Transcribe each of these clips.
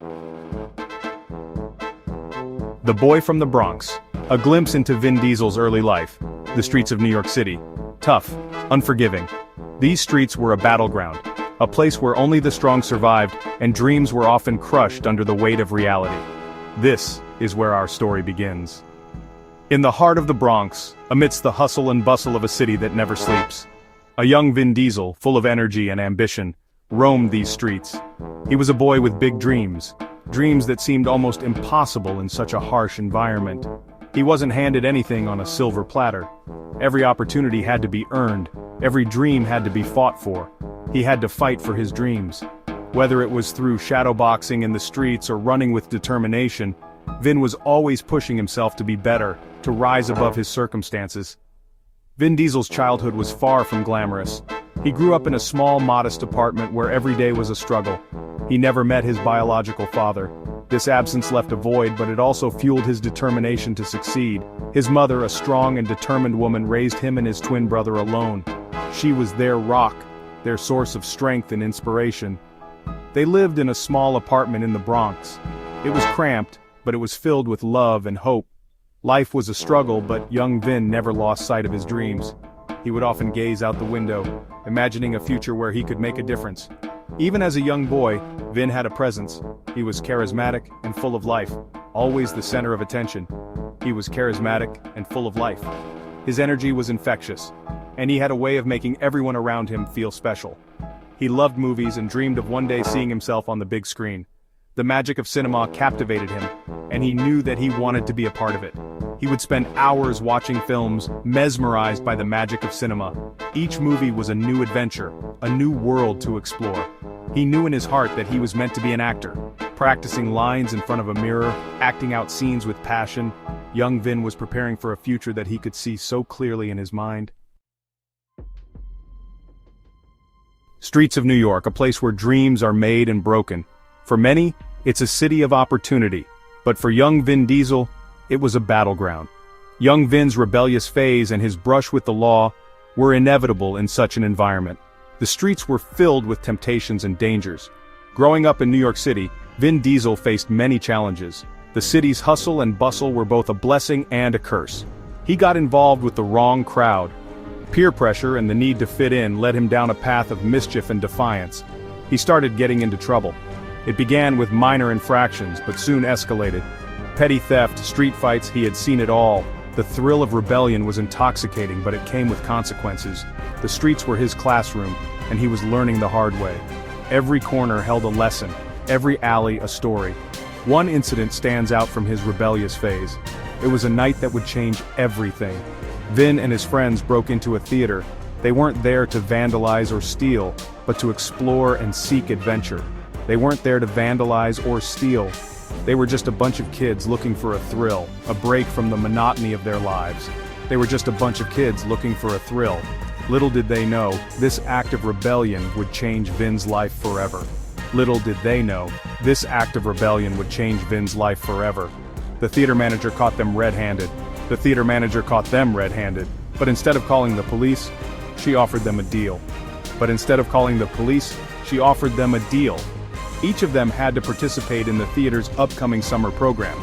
The Boy from the Bronx. A glimpse into Vin Diesel's early life. The streets of New York City. Tough, unforgiving. These streets were a battleground, a place where only the strong survived, and dreams were often crushed under the weight of reality. This is where our story begins. In the heart of the Bronx, amidst the hustle and bustle of a city that never sleeps, a young Vin Diesel, full of energy and ambition, roamed these streets. He was a boy with big dreams, dreams that seemed almost impossible in such a harsh environment. He wasn't handed anything on a silver platter. Every opportunity had to be earned, every dream had to be fought for. He had to fight for his dreams. Whether it was through shadowboxing in the streets or running with determination, Vin was always pushing himself to be better, to rise above his circumstances. Vin Diesel's childhood was far from glamorous. He grew up in a small, modest apartment where every day was a struggle. He never met his biological father. This absence left a void, but it also fueled his determination to succeed. His mother, a strong and determined woman, raised him and his twin brother alone. She was their rock, their source of strength and inspiration. They lived in a small apartment in the Bronx. It was cramped, but it was filled with love and hope. Life was a struggle, but young Vin never lost sight of his dreams. He would often gaze out the window, imagining a future where he could make a difference. Even as a young boy, Vin had a presence. He was charismatic and full of life, always the center of attention. He was charismatic and full of life. His energy was infectious, and he had a way of making everyone around him feel special. He loved movies and dreamed of one day seeing himself on the big screen. The magic of cinema captivated him, and he knew that he wanted to be a part of it. He would spend hours watching films, mesmerized by the magic of cinema. Each movie was a new adventure, a new world to explore. He knew in his heart that he was meant to be an actor, practicing lines in front of a mirror, acting out scenes with passion. Young Vin was preparing for a future that he could see so clearly in his mind. Streets of New York, a place where dreams are made and broken. For many, it's a city of opportunity, but for young Vin Diesel, it was a battleground. Young Vin's rebellious phase and his brush with the law were inevitable in such an environment. The streets were filled with temptations and dangers. Growing up in New York City, Vin Diesel faced many challenges. The city's hustle and bustle were both a blessing and a curse. He got involved with the wrong crowd. Peer pressure and the need to fit in led him down a path of mischief and defiance. He started getting into trouble. It began with minor infractions, but soon escalated. Petty theft, street fights, he had seen it all. The thrill of rebellion was intoxicating, but it came with consequences. The streets were his classroom, and he was learning the hard way. Every corner held a lesson, every alley a story. One incident stands out from his rebellious phase. It was a night that would change everything. Vin and his friends broke into a theater. They weren't there to vandalize or steal, but to explore and seek adventure. They weren't there to vandalize or steal. They were just a bunch of kids looking for a thrill, a break from the monotony of their lives. They were just a bunch of kids looking for a thrill. Little did they know, this act of rebellion would change Vin's life forever. Little did they know, this act of rebellion would change Vin's life forever. The theater manager caught them red-handed. The theater manager caught them red-handed. But instead of calling the police, she offered them a deal. But instead of calling the police, she offered them a deal. Each of them had to participate in the theater's upcoming summer program.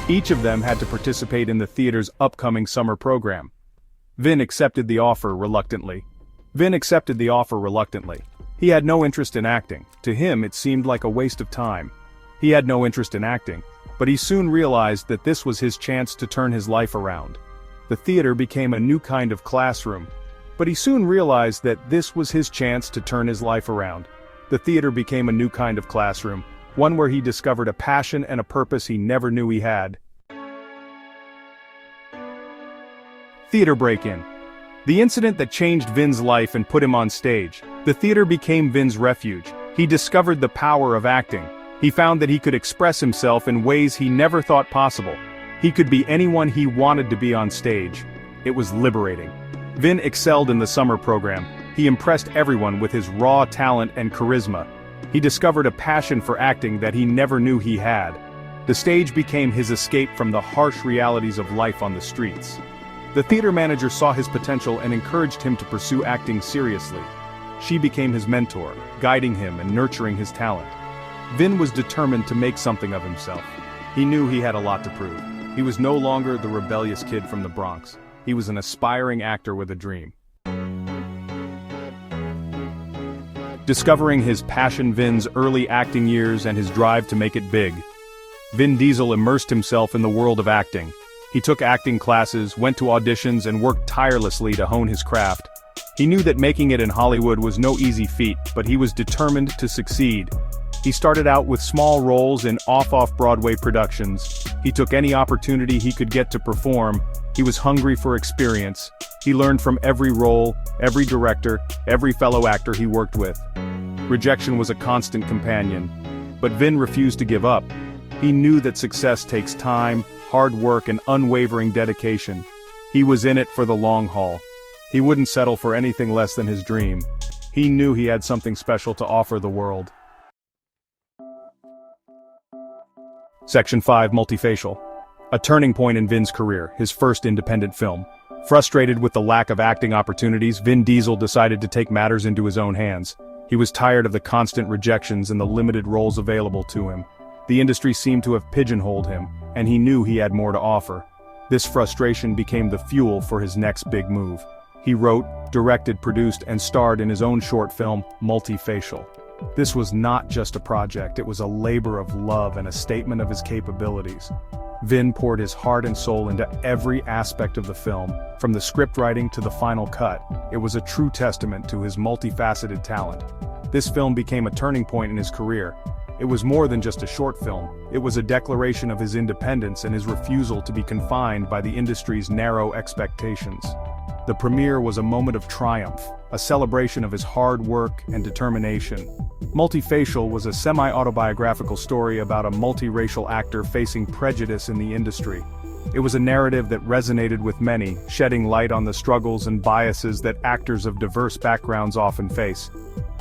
Each of them had to participate in the theater's upcoming summer program. Vin accepted the offer reluctantly. Vin accepted the offer reluctantly. He had no interest in acting. To him, it seemed like a waste of time. He had no interest in acting, but he soon realized that this was his chance to turn his life around. The theater became a new kind of classroom, but he soon realized that this was his chance to turn his life around. The theater became a new kind of classroom, one where he discovered a passion and a purpose he never knew he had. Theater break-in. The incident that changed Vin's life and put him on stage. The theater became Vin's refuge. He discovered the power of acting. He found that he could express himself in ways he never thought possible. He could be anyone he wanted to be on stage. It was liberating. Vin excelled in the summer program. He impressed everyone with his raw talent and charisma. He discovered a passion for acting that he never knew he had. The stage became his escape from the harsh realities of life on the streets. The theater manager saw his potential and encouraged him to pursue acting seriously. She became his mentor, guiding him and nurturing his talent. Vin was determined to make something of himself. He knew he had a lot to prove. He was no longer the rebellious kid from the Bronx. He was an aspiring actor with a dream. Discovering his passion, Vin's early acting years and his drive to make it big, Vin Diesel immersed himself in the world of acting. He took acting classes, went to auditions, and worked tirelessly to hone his craft. He knew that making it in Hollywood was no easy feat, but he was determined to succeed. He started out with small roles in off-Broadway productions. He took any opportunity he could get to perform. He was hungry for experience. He learned from every role, every director, every fellow actor he worked with. Rejection was a constant companion. But Vin refused to give up. He knew that success takes time, hard work, and unwavering dedication. He was in it for the long haul. He wouldn't settle for anything less than his dream. He knew he had something special to offer the world. Section 5. Multifacial. A turning point in Vin's career, his first independent film. Frustrated with the lack of acting opportunities, Vin Diesel decided to take matters into his own hands. He was tired of the constant rejections and the limited roles available to him. The industry seemed to have pigeonholed him, and he knew he had more to offer. This frustration became the fuel for his next big move. He wrote, directed, produced, and starred in his own short film, Multifacial. This was not just a project, it was a labor of love and a statement of his capabilities. Vin poured his heart and soul into every aspect of the film, from the script writing to the final cut. It was a true testament to his multifaceted talent. This film became a turning point in his career. It was more than just a short film, it was a declaration of his independence and his refusal to be confined by the industry's narrow expectations. The premiere was a moment of triumph, a celebration of his hard work and determination. Multifacial was a semi-autobiographical story about a multiracial actor facing prejudice in the industry. It was a narrative that resonated with many, shedding light on the struggles and biases that actors of diverse backgrounds often face.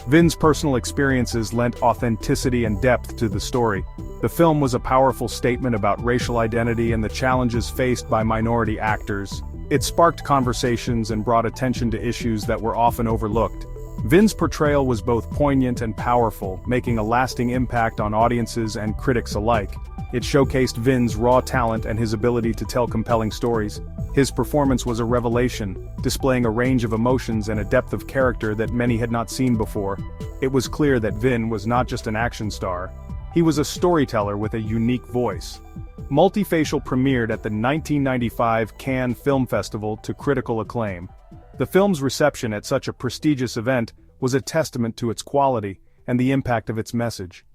Vin's personal experiences lent authenticity and depth to the story. The film was a powerful statement about racial identity and the challenges faced by minority actors. It sparked conversations and brought attention to issues that were often overlooked. Vin's portrayal was both poignant and powerful, making a lasting impact on audiences and critics alike. It showcased Vin's raw talent and his ability to tell compelling stories. His performance was a revelation, displaying a range of emotions and a depth of character that many had not seen before. It was clear that Vin was not just an action star. He was a storyteller with a unique voice. Multifacial premiered at the 1995 Cannes Film Festival to critical acclaim. The film's reception at such a prestigious event was a testament to its quality and the impact of its message.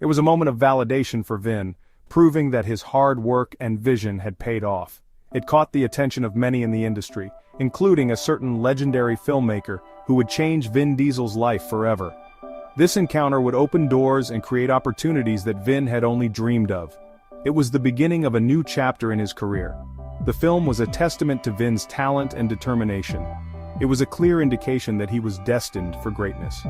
It was a moment of validation for Vin, proving that his hard work and vision had paid off. It caught the attention of many in the industry, including a certain legendary filmmaker who would change Vin Diesel's life forever. This encounter would open doors and create opportunities that Vin had only dreamed of. It was the beginning of a new chapter in his career. The film was a testament to Vin's talent and determination. It was a clear indication that he was destined for greatness.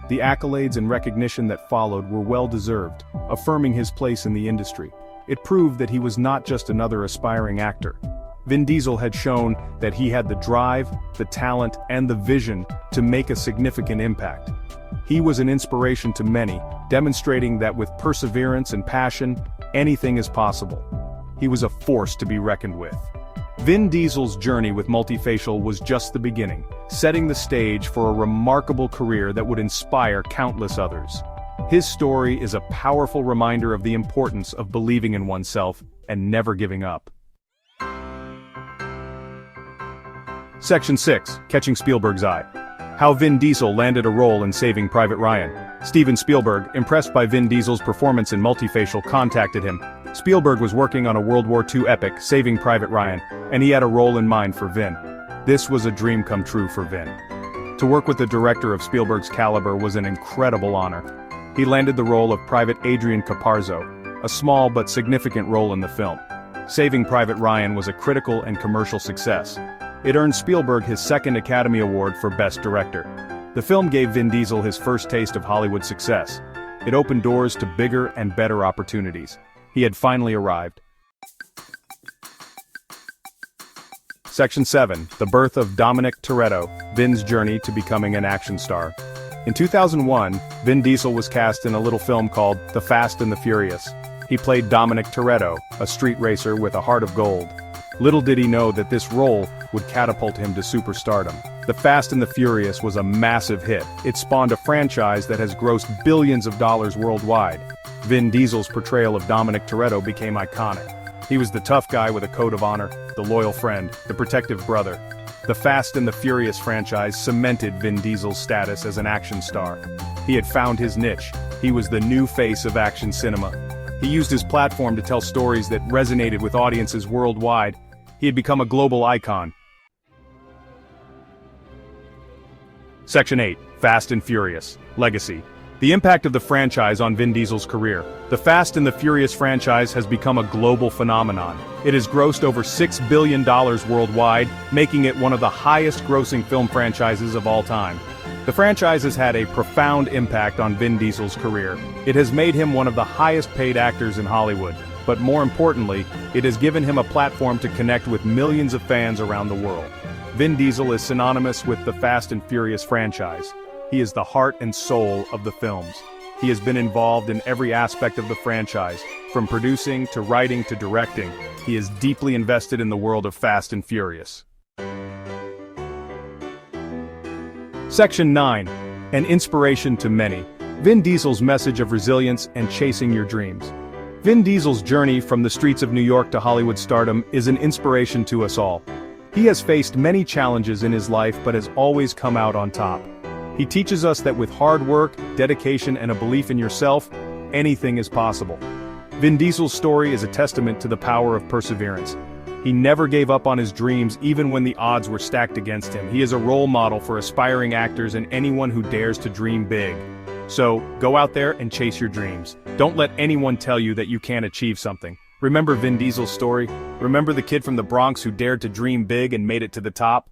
The accolades and recognition that followed were well-deserved, affirming his place in the industry. It proved that he was not just another aspiring actor. Vin Diesel had shown that he had the drive, the talent, and the vision to make a significant impact. He was an inspiration to many, demonstrating that with perseverance and passion, anything is possible. He was a force to be reckoned with. Vin Diesel's journey with Multifacial was just the beginning, setting the stage for a remarkable career that would inspire countless others. His story is a powerful reminder of the importance of believing in oneself and never giving up. Section 6. Catching Spielberg's Eye. How Vin Diesel landed a role in Saving Private Ryan. Steven Spielberg, impressed by Vin Diesel's performance in Multifacial, contacted him. Spielberg was working on a World War II epic, Saving Private Ryan, and he had a role in mind for Vin. This was a dream come true for Vin. To work with a director of Spielberg's caliber was an incredible honor. He landed the role of Private Adrian Caparzo, a small but significant role in the film. Saving Private Ryan was a critical and commercial success. It earned Spielberg his second Academy Award for Best Director. The film gave Vin Diesel his first taste of Hollywood success. It opened doors to bigger and better opportunities. He had finally arrived. Section 7. The birth of Dominic Toretto, Vin's journey to becoming an action star. In 2001, Vin Diesel was cast in a little film called The Fast and the Furious. He played Dominic Toretto, a street racer with a heart of gold. Little did he know that this role would catapult him to superstardom. The Fast and the Furious was a massive hit. It spawned a franchise that has grossed billions of dollars worldwide. Vin Diesel's portrayal of Dominic Toretto became iconic. He was the tough guy with a code of honor, the loyal friend, the protective brother. The Fast and the Furious franchise cemented Vin Diesel's status as an action star. He had found his niche. He was the new face of action cinema. He used his platform to tell stories that resonated with audiences worldwide. He had become a global icon. Section 8. Fast and Furious. Legacy. The impact of the franchise on Vin Diesel's career. The Fast and the Furious franchise has become a global phenomenon. It has grossed over $6 billion worldwide, making it one of the highest-grossing film franchises of all time. The franchise has had a profound impact on Vin Diesel's career. It has made him one of the highest-paid actors in Hollywood. But more importantly, it has given him a platform to connect with millions of fans around the world. Vin Diesel is synonymous with the Fast and Furious franchise. He is the heart and soul of the films. He has been involved in every aspect of the franchise, from producing to writing to directing. He is deeply invested in the world of Fast and Furious. Section 9. An inspiration to many. Vin Diesel's message of resilience and chasing your dreams. Vin Diesel's journey from the streets of New York to Hollywood stardom is an inspiration to us all. He has faced many challenges in his life but has always come out on top. He teaches us that with hard work, dedication, and a belief in yourself, anything is possible. Vin Diesel's story is a testament to the power of perseverance. He never gave up on his dreams even when the odds were stacked against him. He is a role model for aspiring actors and anyone who dares to dream big. So, go out there and chase your dreams. Don't let anyone tell you that you can't achieve something. Remember Vin Diesel's story? Remember the kid from the Bronx who dared to dream big and made it to the top?